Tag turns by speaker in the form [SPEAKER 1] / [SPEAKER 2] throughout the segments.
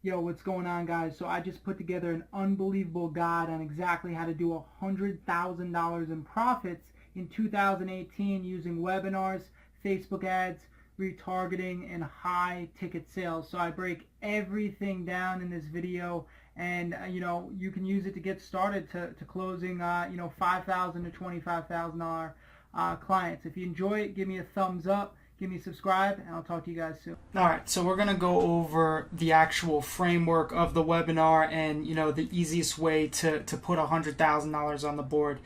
[SPEAKER 1] Yo, what's going on, guys? So I just put together an unbelievable guide on exactly how to do $100,000 in profits in 2018 using webinars, Facebook ads, retargeting, and high ticket sales. So I break everything down in this video, and you can use it to get started to closing $5,000 to $25,000 clients. If you enjoy it, give me a thumbs up. Give me a subscribe, and I'll talk to you guys soon.
[SPEAKER 2] All right, so we're going to go over the actual framework of the webinar and, the easiest way to put $100,000 on the board.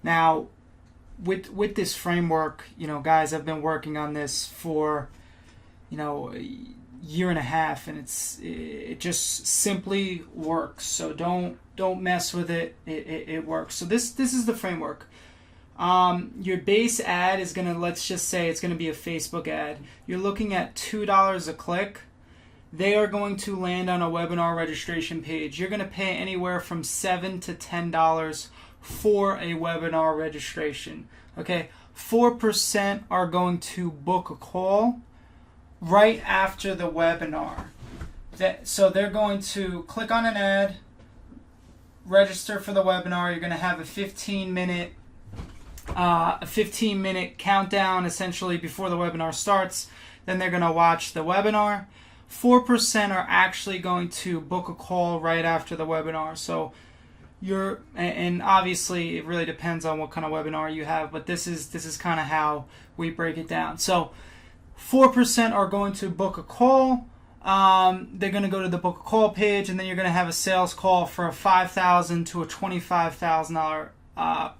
[SPEAKER 2] Now, with this framework, guys, I've been working on this for, a year and a half, and it just simply works. So don't mess with it. It works. So this is the framework. Your base ad is going to, let's just say it's going to be a Facebook ad. You're looking at $2 a click. They are going to land on a webinar registration page. You're going to pay anywhere from $7 to $10 for a webinar registration. Okay, 4% are going to book a call right after the webinar. So they're going to click on an ad, register for the webinar. You're going to have a 15-minute countdown essentially before the webinar starts. Then they're going to watch the webinar. 4% are actually going to book a call right after the webinar. So and obviously it really depends on what kind of webinar you have, but this is kind of how we break it down. So 4% are going to book a call. They're going to go to the book a call page, and then you're going to have a sales call for a $5,000 to a $25,000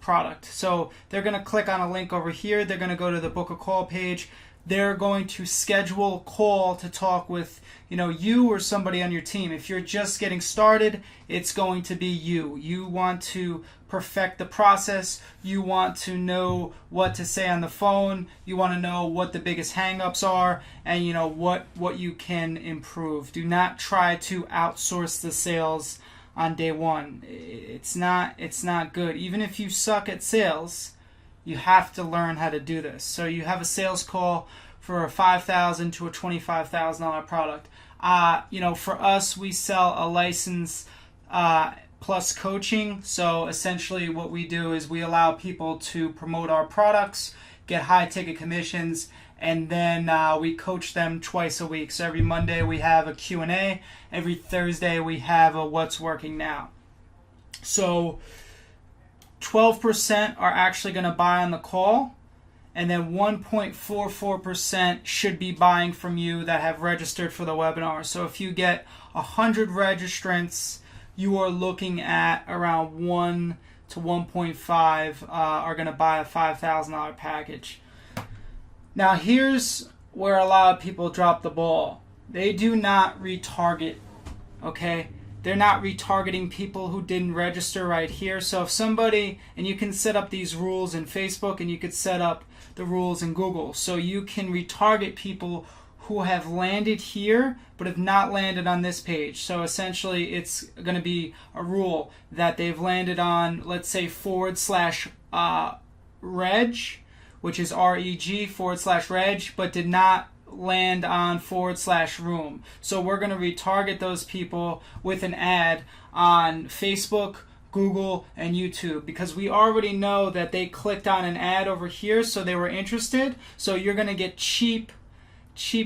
[SPEAKER 2] product. So they're going to click on a link over here. They're going to go to the book a call page. They're going to schedule a call to talk with you or somebody on your team. If you're just getting started, it's going to be you. You want to perfect the process. You want to know what to say on the phone. You want to know what the biggest hangups are, and what you can improve. Do not try to outsource the sales on day one. It's not good. Even if you suck at sales, you have to learn how to do this. So you have a sales call for a $5,000 to a $25,000 product. For us, we sell a license plus coaching. So essentially what we do is we allow people to promote our products, get high ticket commissions, and then we coach them twice a week. So every Monday we have a Q&A. Every Thursday we have a What's Working Now. So 12% are actually going to buy on the call, and then 1.44% should be buying from you that have registered for the webinar. So if you get 100 registrants, you are looking at around 1 to 1.5 are going to buy a $5,000 package. Now here's where a lot of people drop the ball. They do not retarget, okay? They're not retargeting people who didn't register right here. So if somebody, and you can set up these rules in Facebook, and you could set up the rules in Google. So you can retarget people who have landed here but have not landed on this page. So essentially it's going to be a rule that they've landed on, let's say, /reg, which is REG /reg, but did not land on /room. So we're going to retarget those people with an ad on Facebook, Google, and YouTube, because we already know that they clicked on an ad over here, so they were interested. So you're going to get cheap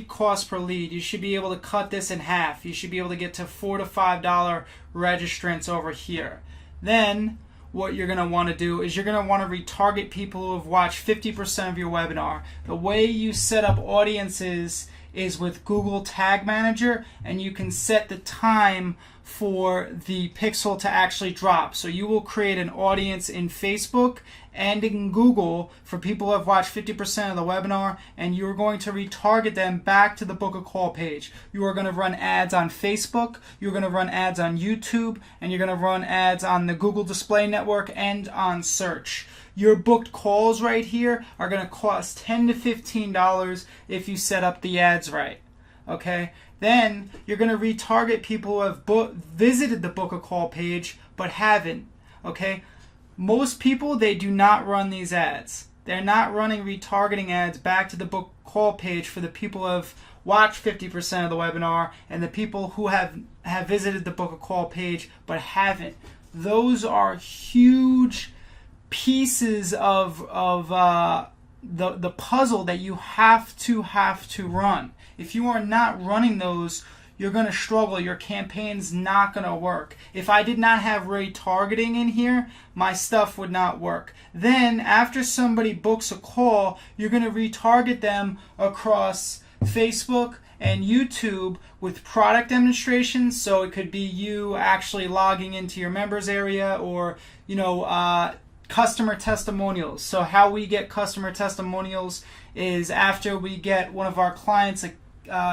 [SPEAKER 2] cost per lead. You should be able to cut this in half. You should be able to get to $4 to $5 registrants over here. Then what you're going to want to do is you're going to want to retarget people who have watched 50% of your webinar. The way you set up audiences is with Google Tag Manager, and you can set the time for the pixel to actually drop. So you will create an audience in Facebook and in Google for people who have watched 50% of the webinar, and you're going to retarget them back to the book a call page. You are going to run ads on Facebook, you're going to run ads on YouTube, and you're going to run ads on the Google Display Network and on search. Your booked calls right here are going to cost $10 to $15 if you set up the ads right. Okay? Then you're going to retarget people who have visited the book a call page but haven't. Okay? Most people, they do not run these ads. They're not running retargeting ads back to the book call page for the people who have watched 50% of the webinar and the people who have visited the book a call page but haven't. Those are huge pieces of the puzzle that you have to run. If you are not running those, you're going to struggle. Your campaign's not going to work. If I did not have retargeting in here, my stuff would not work. Then after somebody books a call, you're going to retarget them across Facebook and YouTube with product demonstrations. So it could be you actually logging into your members area, or customer testimonials. So how we get customer testimonials is after we get one of our clients a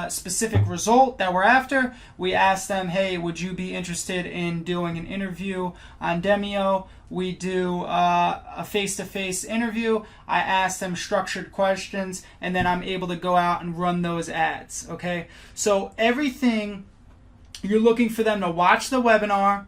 [SPEAKER 2] specific result that we're after, we ask them, hey, would you be interested in doing an interview on Demio? We do a face-to-face interview. I ask them structured questions, and then I'm able to go out and run those ads. Okay, so everything, you're looking for them to watch the webinar,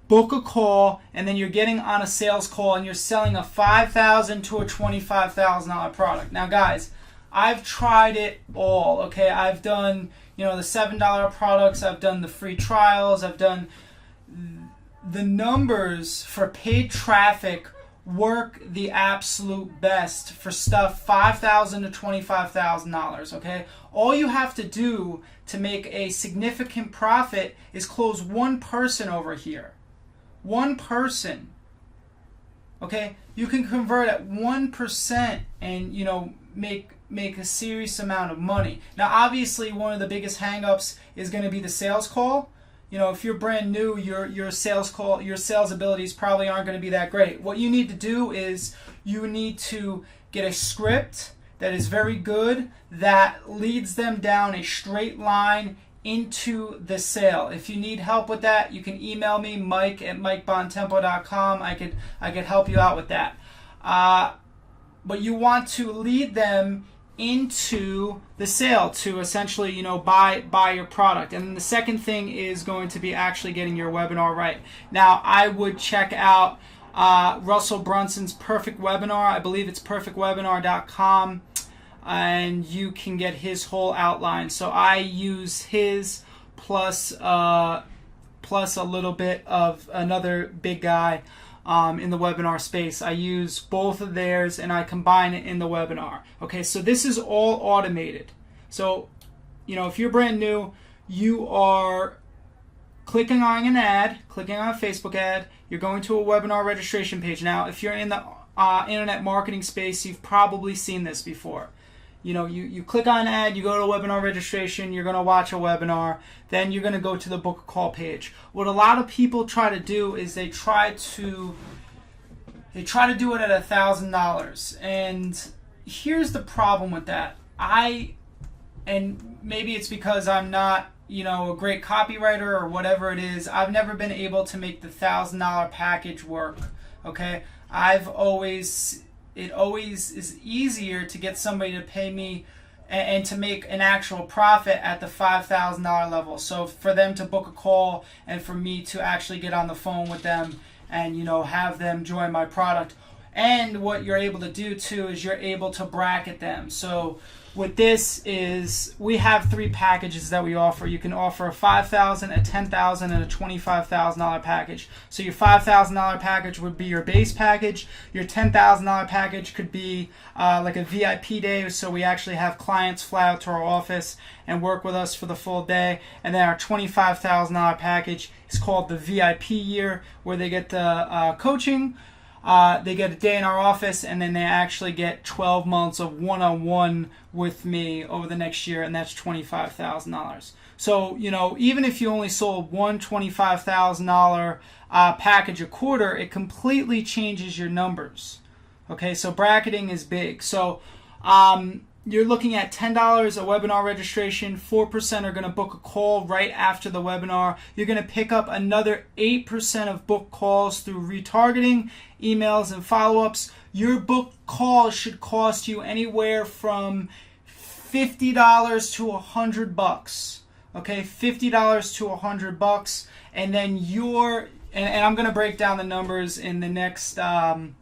[SPEAKER 2] book a call, and then you're getting on a sales call and you're selling a $5,000 to a $25,000 product. Now guys, I've tried it all, okay? I've done, the $7 products, I've done the free trials, I've done the numbers for paid traffic work the absolute best for stuff $5,000 to $25,000, okay? All you have to do to make a significant profit is close one person over here. One person, okay? You can convert at 1% and, make a serious amount of money. Now, obviously, one of the biggest hangups is going to be the sales call. If you're brand new, your sales abilities probably aren't going to be that great. What you need to do is you need to get a script that is very good that leads them down a straight line into the sale. If you need help with that, you can email me, mike@mikebontempo.com. I could help you out with that. But you want to lead them into the sale to essentially, buy your product. And the second thing is going to be actually getting your webinar right. Now, I would check out Russell Brunson's Perfect Webinar. I believe it's perfectwebinar.com, and you can get his whole outline. So I use his plus a little bit of another big guy in the webinar space. I use both of theirs and I combine it in the webinar. Okay, so this is all automated. So, if you're brand new, you are clicking on an ad, clicking on a Facebook ad, you're going to a webinar registration page. Now, if you're in the internet marketing space, you've probably seen this before. You click on an ad, you go to a webinar registration, you're going to watch a webinar, then you're going to go to the book a call page. What a lot of people try to do is they try to do it at $1,000. And here's the problem with that. And maybe it's because I'm not, a great copywriter or whatever it is, I've never been able to make the $1,000 package work. Okay? It always is easier to get somebody to pay me and to make an actual profit at the $5,000 level. So for them to book a call and for me to actually get on the phone with them and, have them join my product. And what you're able to do too is you're able to bracket them. So with this is we have 3 packages that we offer. You can offer a $5,000, a $10,000, and a $25,000 package. So your $5,000 package would be your base package. Your $10,000 package could be like a VIP day. So we actually have clients fly out to our office and work with us for the full day. And then our $25,000 package is called the VIP year, where they get the coaching. They get a day in our office, and then they actually get 12 months of one-on-one with me over the next year, and that's $25,000. So, even if you only sold one $25,000 package a quarter, it completely changes your numbers. Okay, so bracketing is big. So, you're looking at $10 a webinar registration. 4% are going to book a call right after the webinar. You're going to pick up another 8% of book calls through retargeting, emails, and follow-ups. Your book call should cost you anywhere from $50 to $100. Okay, $50 to $100, and then and I'm going to break down the numbers in the next in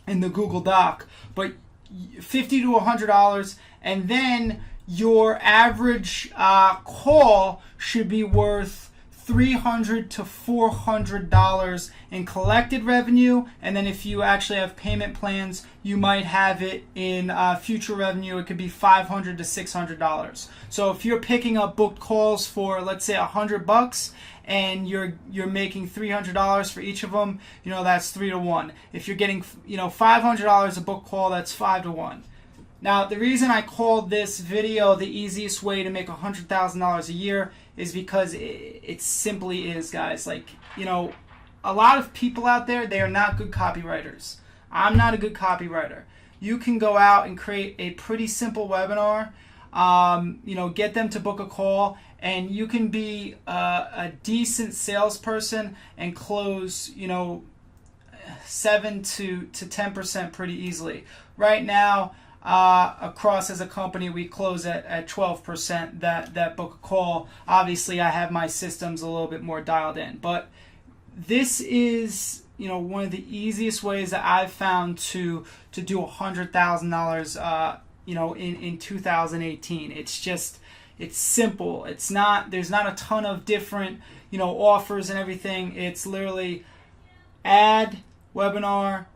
[SPEAKER 2] the Google Doc, but $50 to $100, and then your average call should be worth $300 to $400 in collected revenue, and then if you actually have payment plans, you might have it in future revenue. It could be $500 to $600. So if you're picking up booked calls for, let's say, $100, and you're making $300 for each of them, that's 3 to 1. If you're getting $500 a book call, that's 5 to 1. Now, the reason I called this video the easiest way to make $100,000 a year is because it simply is, guys. A lot of people out there, they are not good copywriters. I'm not a good copywriter. You can go out and create a pretty simple webinar, get them to book a call, and you can be a decent salesperson and close, 7 to 10% pretty easily. Right now, across as a company, we close at 12% that book a call. Obviously, I have my systems a little bit more dialed in, but this is one of the easiest ways that I've found to do $100,000 in 2018. It's simple. There's not a ton of different offers and everything. It's literally ad, webinar,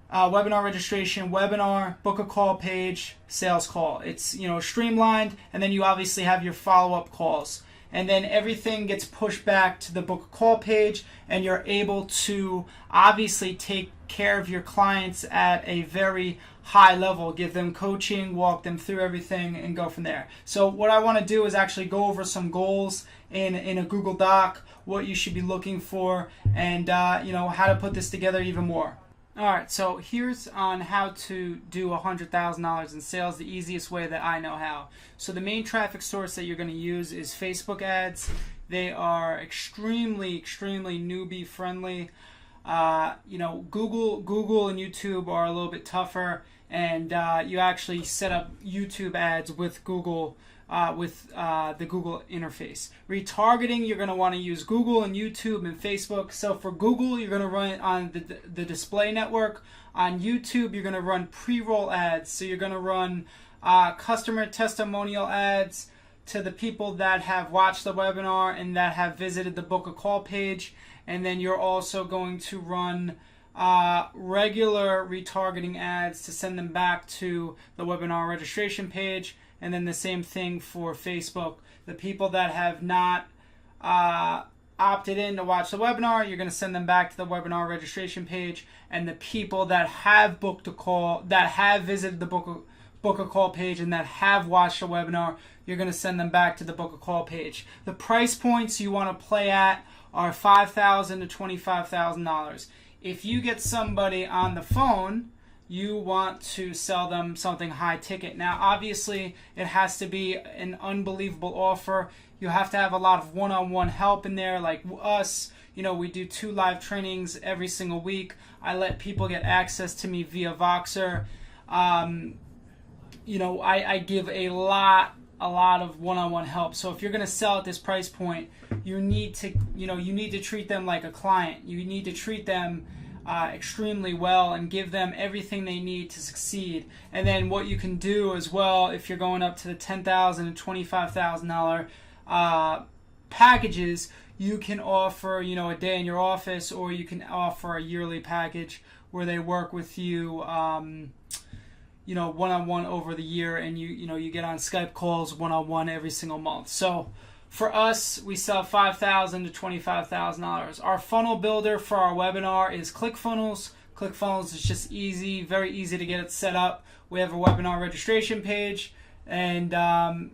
[SPEAKER 2] webinar registration, webinar, book a call page, sales call. It's streamlined, and then you obviously have your follow-up calls, and then everything gets pushed back to the book a call page, and you're able to obviously take care of your clients at a very high level, give them coaching, walk them through everything, and go from there. So what I want to do is actually go over some goals in a Google Doc, what you should be looking for, and how to put this together even more. Alright, so here's on how to do $100,000 in sales, the easiest way that I know how. So the main traffic source that you're going to use is Facebook ads. They are extremely newbie friendly. Google and YouTube are a little bit tougher, and you actually set up YouTube ads with Google with the Google interface. Retargeting, you're going to want to use Google and YouTube and Facebook. So for Google, you're going to run it on the display network. On YouTube, you're going to run pre-roll ads. So you're going to run customer testimonial ads to the people that have watched the webinar and that have visited the book a call page. And then you're also going to run regular retargeting ads to send them back to the webinar registration page. And then the same thing for Facebook. The people that have not opted in to watch the webinar, you're going to send them back to the webinar registration page. And the people that have booked a call, that have visited the book a call page and that have watched the webinar, you're going to send them back to the book a call page. The price points you want to play at are $5,000 to $25,000. If you get somebody on the phone, you want to sell them something high ticket. Now, obviously, it has to be an unbelievable offer. You have to have a lot of one-on-one help in there, like us. We do 2 live trainings every single week. I let people get access to me via Voxer. I give a lot of one-on-one help. So if you're going to sell at this price point, you need to treat them like a client. You need to treat them extremely well and give them everything they need to succeed. And then what you can do as well, if you're going up to the $10,000 and $25,000 packages, you can offer a day in your office, or you can offer a yearly package where they work with you one-on-one over the year, and you get on Skype calls one-on-one every single month. So for us, we sell $5,000 to $25,000. Our funnel builder for our webinar is ClickFunnels. ClickFunnels is just easy, very easy to get it set up. We have a webinar registration page, and then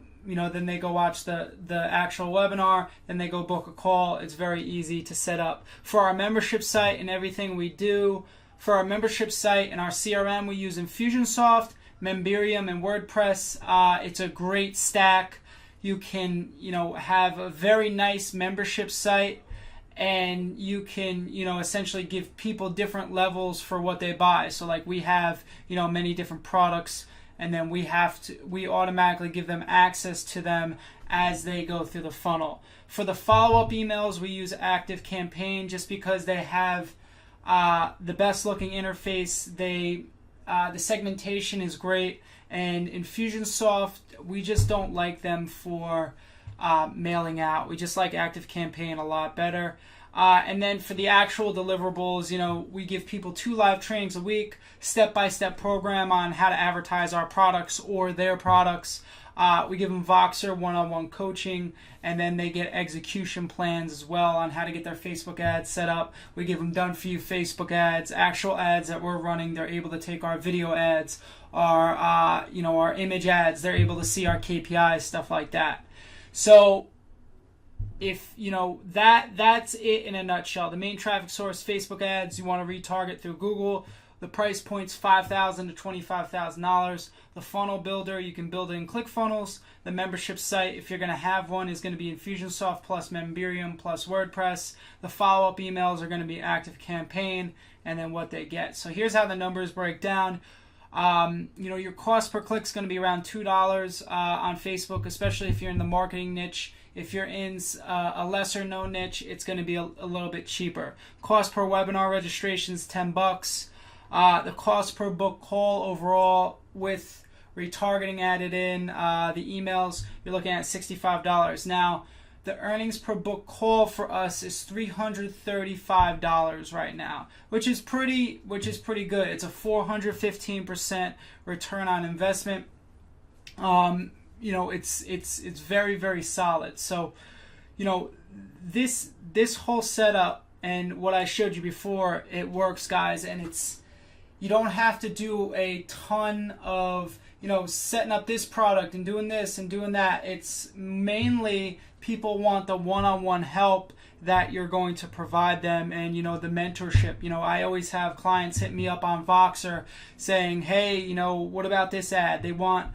[SPEAKER 2] they go watch the actual webinar, then they go book a call. It's very easy to set up. For our membership site and everything we do, for our membership site and our CRM, we use Infusionsoft, Memberium, and WordPress. It's a great stack. You can, have a very nice membership site, and you can, essentially give people different levels for what they buy. So like we have, many different products, and then we automatically give them access to them as they go through the funnel. For the follow-up emails, we use ActiveCampaign just because they have the best looking interface. They The segmentation is great. And Infusionsoft, we just don't like them for mailing out. We just like ActiveCampaign a lot better. And then for the actual deliverables, we give people 2 live trainings a week, step-by-step program on how to advertise our products or their products. We give them Voxer one-on-one coaching, and then they get execution plans as well on how to get their Facebook ads set up. We give them done-for-you Facebook ads, actual ads that we're running. They're able to take our video ads, our image ads. They're able to see our KPIs, stuff like that. So if that's it in a nutshell. The main traffic source, Facebook ads. You want to retarget through Google. The price point's $5,000 to $25,000. The funnel builder, you can build it in ClickFunnels. The membership site, if you're going to have one, is going to be Infusionsoft plus Memberium plus WordPress. The follow-up emails are going to be ActiveCampaign, and then what they get. So here's how the numbers break down. Your cost per click is going to be around $2 on Facebook, especially if you're in the marketing niche. If you're in a lesser known niche, it's going to be a little bit cheaper. Cost per webinar registration is $10. The cost per book call overall with retargeting added in, the emails, you're looking at $65. Now, the earnings per book call for us is $335 right now, which is pretty good. It's a 415% return on investment. It's very, very solid. So, this whole setup and what I showed you before, it works, guys, and you don't have to do a ton of setting up this product and doing this and doing that. It's mainly people want the one-on-one help that you're going to provide them, and the mentorship. I always have clients hit me up on Voxer saying, hey, what about this ad? They want,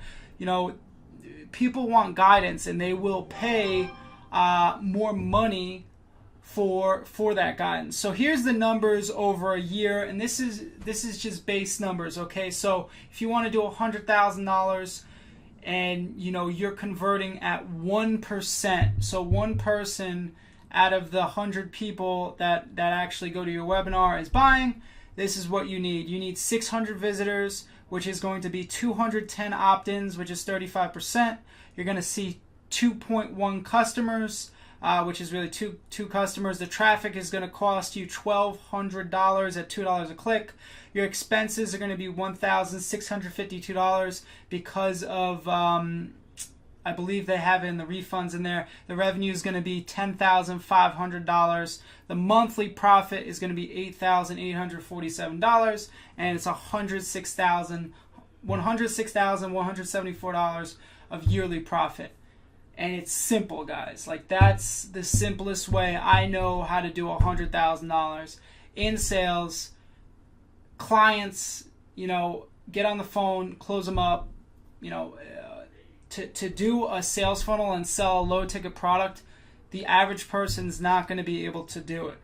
[SPEAKER 2] people want guidance, and they will pay more money for that guidance. So here's the numbers over a year, and this is just base numbers, okay? So if you want to do $100,000 and you're converting at 1%, so one person out of the 100 people that actually go to your webinar is buying, this is what you need. You need 600 visitors, which is going to be 210 opt-ins, which is 35%. You're going to see 2.1 customers, which is really two customers. The traffic is going to cost you $1,200 at $2 a click. Your expenses are going to be $1,652 because of, I believe they have it in the refunds in there. The revenue is going to be $10,500. The monthly profit is going to be $8,847, and it's $106,174 of yearly profit. And it's simple, guys. Like, that's the simplest way I know how to do $100,000 in sales. Clients, get on the phone, close them up. To do a sales funnel and sell a low ticket product, the average person's not going to be able to do it.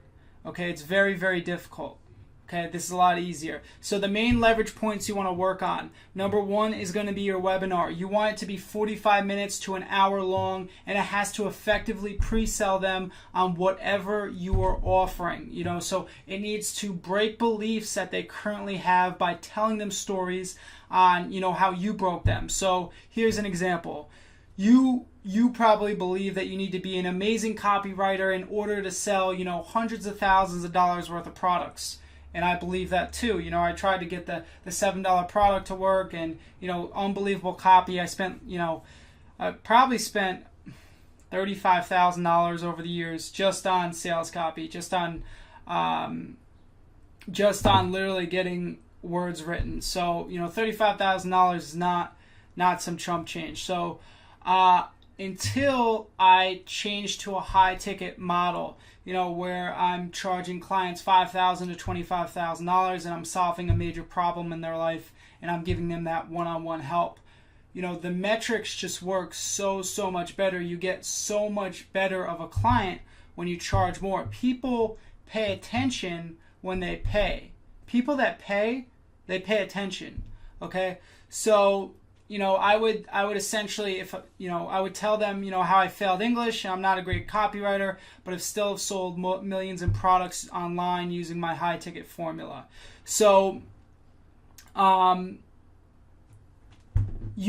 [SPEAKER 2] Okay, it's very, very difficult. Okay, this is a lot easier. So the main leverage points you want to work on. Number one is going to be your webinar. You want it to be 45 minutes to an hour long, and it has to effectively pre-sell them on whatever you are offering. So it needs to break beliefs that they currently have by telling them stories on, how you broke them. So here's an example. You probably believe that you need to be an amazing copywriter in order to sell, hundreds of thousands of dollars worth of products. And I believe that too. I tried to get the $7 product to work, and unbelievable copy. I probably spent $35,000 over the years just on sales copy, just on literally getting words written. So $35,000 is not some chump change. So until I change to a high ticket model, where I'm charging clients $5,000 to $25,000, and I'm solving a major problem in their life, and I'm giving them that one-on-one help. The metrics just work so much better. You get so much better of a client when you charge more. People pay attention when they pay. People that pay, they pay attention. Okay, so I would essentially, I would tell them, how I failed English, and I'm not a great copywriter, but I've still sold millions in products online using my high ticket formula. So You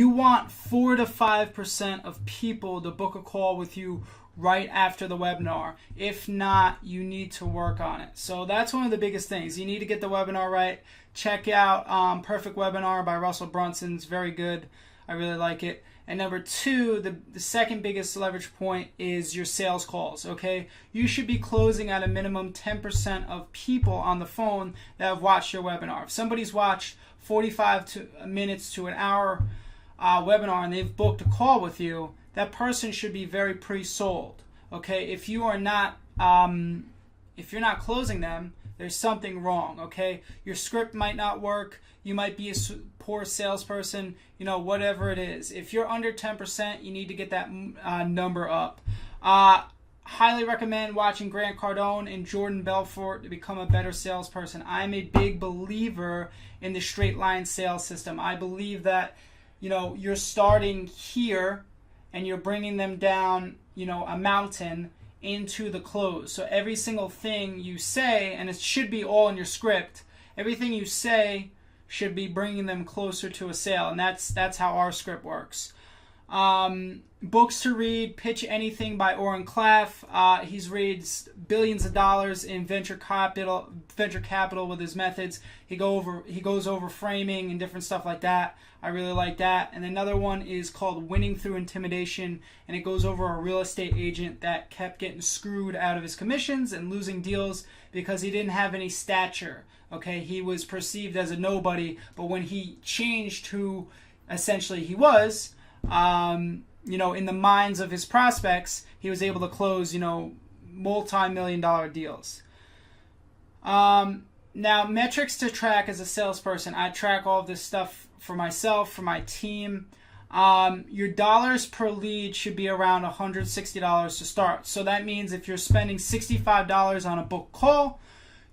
[SPEAKER 2] want 4 to 5% of people to book a call with you right after the webinar. If not, you need to work on it. So that's one of the biggest things. You need to get the webinar right. Check out Perfect Webinar by Russell Brunson. It's very good. I really like it. And number two, the second biggest leverage point is your sales calls, okay? You should be closing at a minimum 10% of people on the phone that have watched your webinar. If somebody's watched 45 minutes to an hour webinar and they've booked a call with you, that person should be very pre-sold, okay? If you are not, if you're not closing them, there's something wrong, okay? Your script might not work. You might be a poor salesperson, whatever it is. If you're under 10%, you need to get that number up. Highly recommend watching Grant Cardone and Jordan Belfort to become a better salesperson. I'm a big believer in the straight line sales system. I believe that, you're starting here and you're bringing them down, a mountain into the close. So every single thing you say, and it should be all in your script, everything you say should be bringing them closer to a sale, and that's how our script works. Books to read: Pitch Anything by Oren Klaff. He's raised billions of dollars in venture capital with his methods. He goes over framing and different stuff like that. I really like that. And another one is called Winning Through Intimidation, and it goes over a real estate agent that kept getting screwed out of his commissions and losing deals because he didn't have any stature. Okay, he was perceived as a nobody, but when he changed who essentially he was, in the minds of his prospects, he was able to close, multi-million-dollar deals. Now, metrics to track as a salesperson. I track all of this stuff for myself, for my team. Your dollars per lead should be around $160 to start. So that means if you're spending $65 on a book call,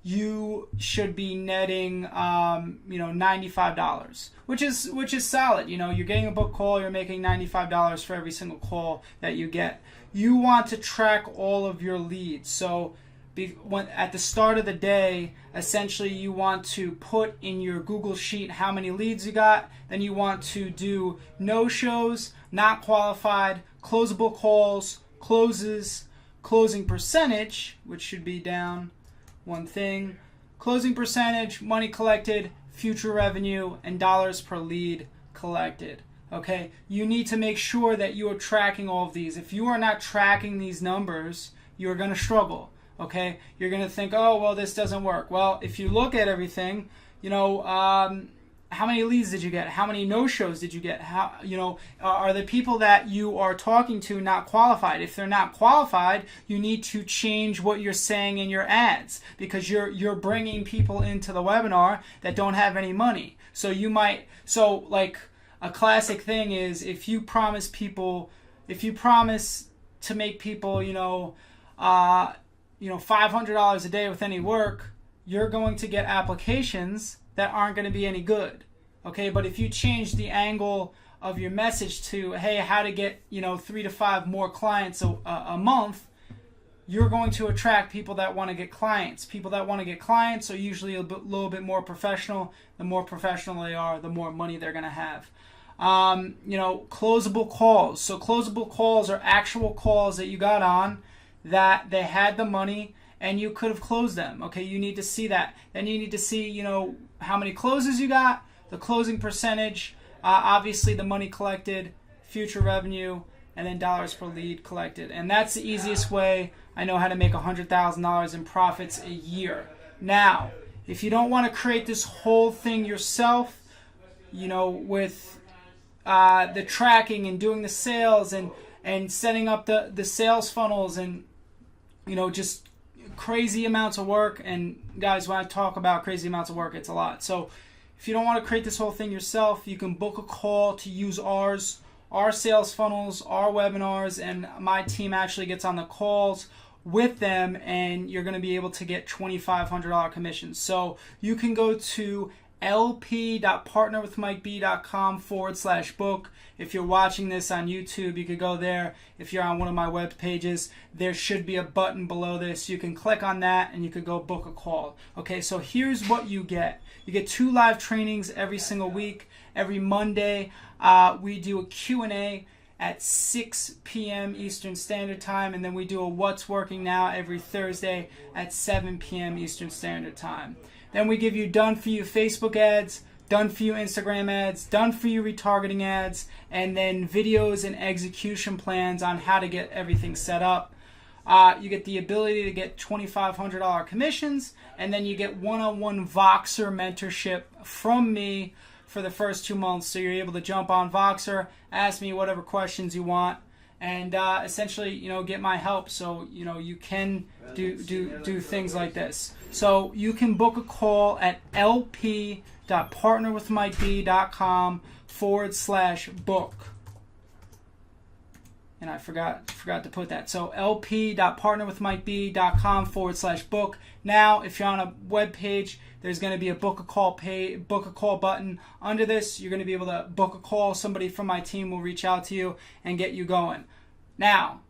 [SPEAKER 2] you should be netting, $95, which is solid. You're getting a book call, you're making $95 for every single call that you get. You want to track all of your leads. So at the start of the day, essentially you want to put in your Google Sheet how many leads you got. Then you want to do no-shows, not qualified, closable calls, closes, closing percentage, which should be down one thing, closing percentage, money collected, future revenue, and dollars per lead collected. Okay, you need to make sure that you are tracking all of these. If you are not tracking these numbers, you're going to struggle. Okay, you're going to think, oh, well, this doesn't work. Well, if you look at everything, how many leads did you get? How many no-shows did you get? How, are the people that you are talking to not qualified? If they're not qualified, you need to change what you're saying in your ads, because you're bringing people into the webinar that don't have any money. So like a classic thing is if you promise to make people, $500 a day with any work, you're going to get applications that aren't going to be any good. Okay, but if you change the angle of your message to, hey, how to get 3 to 5 more clients a month, you're going to attract people that want to get clients. People that want to get clients are usually a little bit more professional. The more professional they are, the more money they're going to have. Closable calls. So closable calls are actual calls that you got on that they had the money and you could have closed them. Okay, you need to see that. Then you need to see, how many closes you got, the closing percentage, obviously the money collected, future revenue, and then dollars per lead collected. And that's the easiest way I know how to make $100,000 in profits a year. Now, if you don't want to create this whole thing yourself, with the tracking and doing the sales and setting up the sales funnels and, just crazy amounts of work. And guys, when I talk about crazy amounts of work, it's a lot. So if you don't want to create this whole thing yourself, you can book a call to use our sales funnels, our webinars, and my team actually gets on the calls with them, and you're going to be able to get $2,500 commissions. So you can go to lp.partnerwithmikeb.com/book. If you're watching this on YouTube, you could go there. If you're on one of my web pages, there should be a button below this. You can click on that and you could go book a call. Okay, so here's what you get. You get 2 live trainings every single week. Every Monday, we do a Q&A at 6 p.m. Eastern Standard Time, and then we do a What's Working Now every Thursday at 7 p.m. Eastern Standard Time. Then we give you done-for-you Facebook ads, done-for-you Instagram ads, done-for-you retargeting ads, and then videos and execution plans on how to get everything set up. You get the ability to get $2,500 commissions, and then you get one-on-one Voxer mentorship from me for the first 2 months. So you're able to jump on Voxer, ask me whatever questions you want, and essentially, get my help. So you can do things like this. So you can book a call at lp.partnerwithmikeb.com/book. And I forgot to put that. So lp.partnerwithmikeb.com/book. Now, if you're on a web page, there's going to be a book a call button under this. You're going to be able to book a call. Somebody from my team will reach out to you and get you going. Now,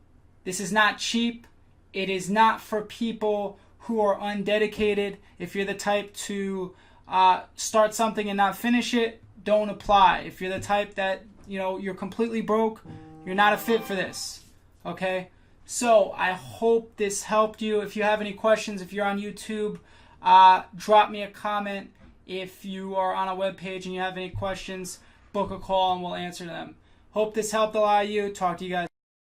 [SPEAKER 2] this is not cheap. It is not for people who are undedicated. If you're the type to start something and not finish it, don't apply. If you're the type that you're completely broke, you're not a fit for this. Okay? So I hope this helped you. If you have any questions, if you're on YouTube, drop me a comment. If you are on a web page and you have any questions, book a call and we'll answer them. Hope this helped a lot of you. Talk to you guys.